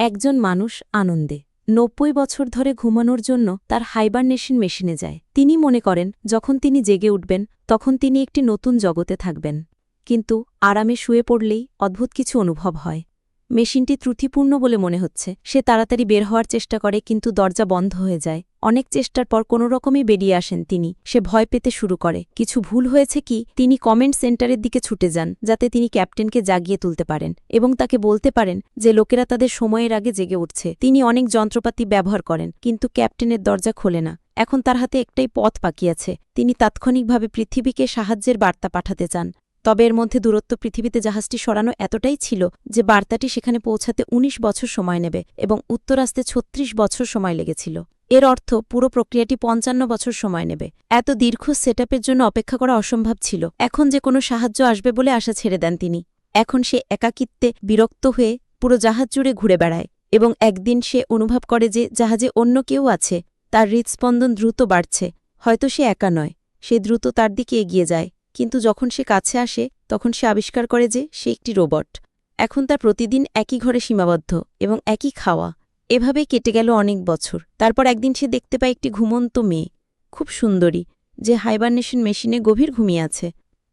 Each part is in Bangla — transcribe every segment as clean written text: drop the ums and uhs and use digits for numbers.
একজন মানুষ আনন্দে ৯০ বছর ধরে ঘুমানোর জন্য তার হাইবারনেশন মেশিনে যায়। তিনি মনে করেন যখন তিনি জেগে উঠবেন তখন তিনি একটি নতুন জগতে থাকবেন। কিন্তু আরামে শুয়ে পড়লেই অদ্ভুত কিছু অনুভব হয়। মেশিনটি ত্রুটিপূর্ণ বলে মনে হচ্ছে। সে তাড়াতাড়ি বের হওয়ার চেষ্টা করে, কিন্তু দরজা বন্ধ হয়ে যায়। অনেক চেষ্টার পর কোনোরকমই বেরিয়ে আসেন তিনি। সে ভয় পেতে শুরু করে। কিছু ভুল হয়েছে কি, তিনি কমেন্ট সেন্টারের দিকে ছুটে যান যাতে তিনি ক্যাপ্টেনকে জাগিয়ে তুলতে পারেন এবং তাকে বলতে পারেন যে লোকেরা তাদের সময়ের আগে জেগে উঠছে। তিনি অনেক যন্ত্রপাতি ব্যবহার করেন, কিন্তু ক্যাপ্টেনের দরজা খোলে না। এখন তার হাতে একটাই পথ বাকি আছে। তিনি তাৎক্ষণিকভাবে পৃথিবীকে সাহায্যের বার্তা পাঠাতে চান। তবে এর মধ্যে দূরত্ব পৃথিবীতে জাহাজটি সরানো এতটাই ছিল যে বার্তাটি সেখানে পৌঁছাতে ১৯ বছর সময় নেবে এবং উত্তর আসতে ৩৬ বছর সময় লেগেছিল। এর অর্থ পুরো প্রক্রিয়াটি ৫৫ বছর সময় নেবে। এত দীর্ঘ সেটআপের জন্য অপেক্ষা করা অসম্ভব ছিল। এখন যে কোনো সাহায্য আসবে বলে আশা ছেড়ে দেন তিনি। এখন সে একাকিত্বে বিরক্ত হয়ে পুরো জাহাজ জুড়ে ঘুরে বেড়ায় এবং একদিন সে অনুভব করে যে জাহাজে অন্য কেউ আছে। তার হৃৎস্পন্দন দ্রুত বাড়ছে। হয়তো সে একা নয়। সে দ্রুত তার দিকে এগিয়ে যায়, কিন্তু যখন সে কাছে আসে তখন সে আবিষ্কার করে যে সে একটি রোবট। এখন তার প্রতিদিন একই ঘরে সীমাবদ্ধ এবং একই খাওয়া। এভাবেই কেটে গেল অনেক বছর। তারপর একদিন সে দেখতে পায় একটি ঘুমন্ত মেয়ে, খুব সুন্দরী, যে হাইবারনেশন মেশিনে গভীর ঘুমিয়ে আছে।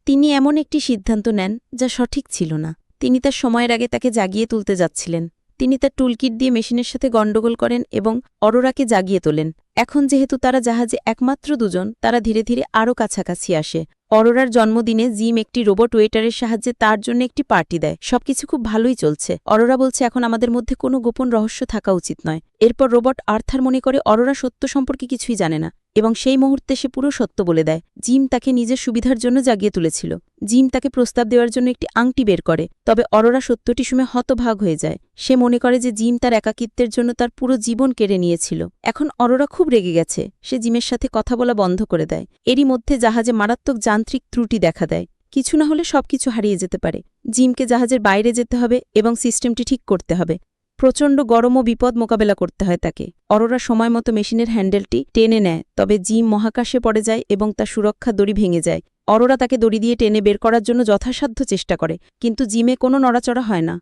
তিনি এমন একটি সিদ্ধান্ত নেন যা সঠিক ছিল না। তিনি তার সময়ের আগে তাকে জাগিয়ে তুলতে যাচ্ছিলেন। তিনি তার টুলকিট দিয়ে মেশিনের সাথে গণ্ডগোল করেন এবং অরোরাকে জাগিয়ে তোলেন। এখন যেহেতু তারা জাহাজে একমাত্র দুজন, তারা ধীরে ধীরে আরও কাছাকাছি আসে। অরোরার জন্মদিনে জিম একটি রোবট ওয়েটারের সাহায্যে তার জন্য একটি পার্টি দেয়। সবকিছু খুব ভালোই চলছে। অরোরা বলছে এখন আমাদের মধ্যে কোনো গোপন রহস্য থাকা উচিত নয়। এরপর রোবট আর্থার মনে করে অরোরা সত্য সম্পর্কে কিছুই জানে না এবং সেই মুহূর্তে সে পুরো সত্য বলে দেয়। জিম তাকে নিজের সুবিধার জন্য জাগিয়ে তুলেছিল। জিম তাকে প্রস্তাব দেওয়ার জন্য একটি আংটি বের করে, তবে অরোরা সত্যটি শুনে হতভাগ হয়ে যায়। সে মনে করে যে জিম তার একাকিত্বের জন্য তার পুরো জীবন কেড়ে নিয়েছিল। এখন অরোরা খুব রেগে গেছে। সে জিমের সাথে কথা বলা বন্ধ করে দেয়। এরই মধ্যে জাহাজে মারাত্মক যান্ত্রিক ত্রুটি দেখা দেয়। কিছু না হলে সবকিছু হারিয়ে যেতে পারে। জিমকে জাহাজের বাইরে যেতে হবে এবং সিস্টেমটি ঠিক করতে হবে। প্রচণ্ড গরম ও বিপদ মোকাবেলা করতে হয় তাকে। অরোরা সময় মতো মেশিনের হ্যান্ডেলটি টেনে নেয়, তবে জিম মহাকাশে পড়ে যায় এবং তার সুরক্ষা দড়ি ভেঙে যায়। অরোরা তাকে দড়ি দিয়ে টেনে বের করার জন্য যথাসাধ্য চেষ্টা করে, কিন্তু জিমে কোনো নড়াচড়া হয় না।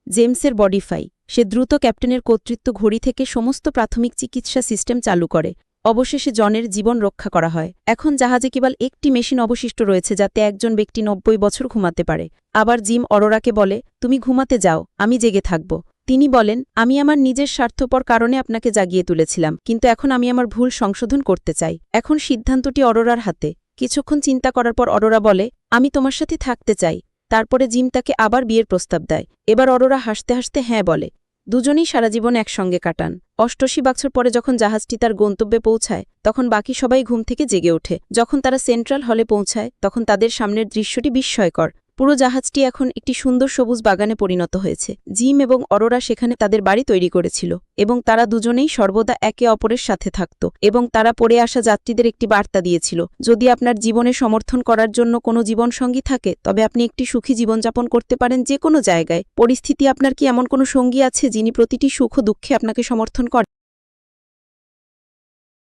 জেমসের বডিফাই। সে দ্রুত ক্যাপ্টেনের কর্তৃত্ব ঘড়ি থেকে সমস্ত প্রাথমিক চিকিৎসা সিস্টেম চালু করে। অবশেষে জনের জীবন রক্ষা করা হয়। এখন জাহাজে কেবল একটি মেশিন অবশিষ্ট রয়েছে যাতে একজন ব্যক্তি ৯০ বছর ঘুমাতে পারে। আবার জিম অরোরাকে বলে, তুমি ঘুমাতে যাও, আমি জেগে থাকব। তিনি বলেন, আমি আমার নিজের স্বার্থপর কারণে আপনাকে জাগিয়ে তুলেছিলাম, কিন্তু এখন আমি আমার ভুল সংশোধন করতে চাই। এখন সিদ্ধান্তটি অরোরার হাতে। কিছুক্ষণ চিন্তা করার পর অরোরা বলে, আমি তোমার সাথে থাকতে চাই। তারপরে জিম তাকে আবার বিয়ের প্রস্তাব দেয়। এবার অরোরা হাসতে হাসতে হ্যাঁ বলে। দুজনেই সারা জীবন একসঙ্গে কাটান। ৮৮ বছর পরে যখন জাহাজটি তার গন্তব্যে পৌঁছায় তখন বাকি সবাই ঘুম থেকে জেগে ওঠে। যখন তারা সেন্ট্রাল হলে পৌঁছায় তখন তাদের সামনের দৃশ্যটি বিস্ময়কর। পুরো জাহাজটি এখন একটি সুন্দর সবুজ বাগানে পরিণত হয়েছে। জিম এবং অরোরা সেখানে তাদের বাড়ি তৈরি করেছিল এবং তারা দুজনেই সর্বদা একে অপরের সাথে থাকত এবং তারা পড়ে আসা যাত্রীদের একটি বার্তা দিয়েছিল, যদি আপনার জীবনে সমর্থন করার জন্য কোনো জীবনসঙ্গী থাকে তবে আপনি একটি সুখী জীবনযাপন করতে পারেন যে কোনো জায়গায়। পরিস্থিতি আপনার কি এমন কোনো সঙ্গী আছে যিনি প্রতিটি সুখ ও দুঃখে আপনাকে সমর্থন করেন?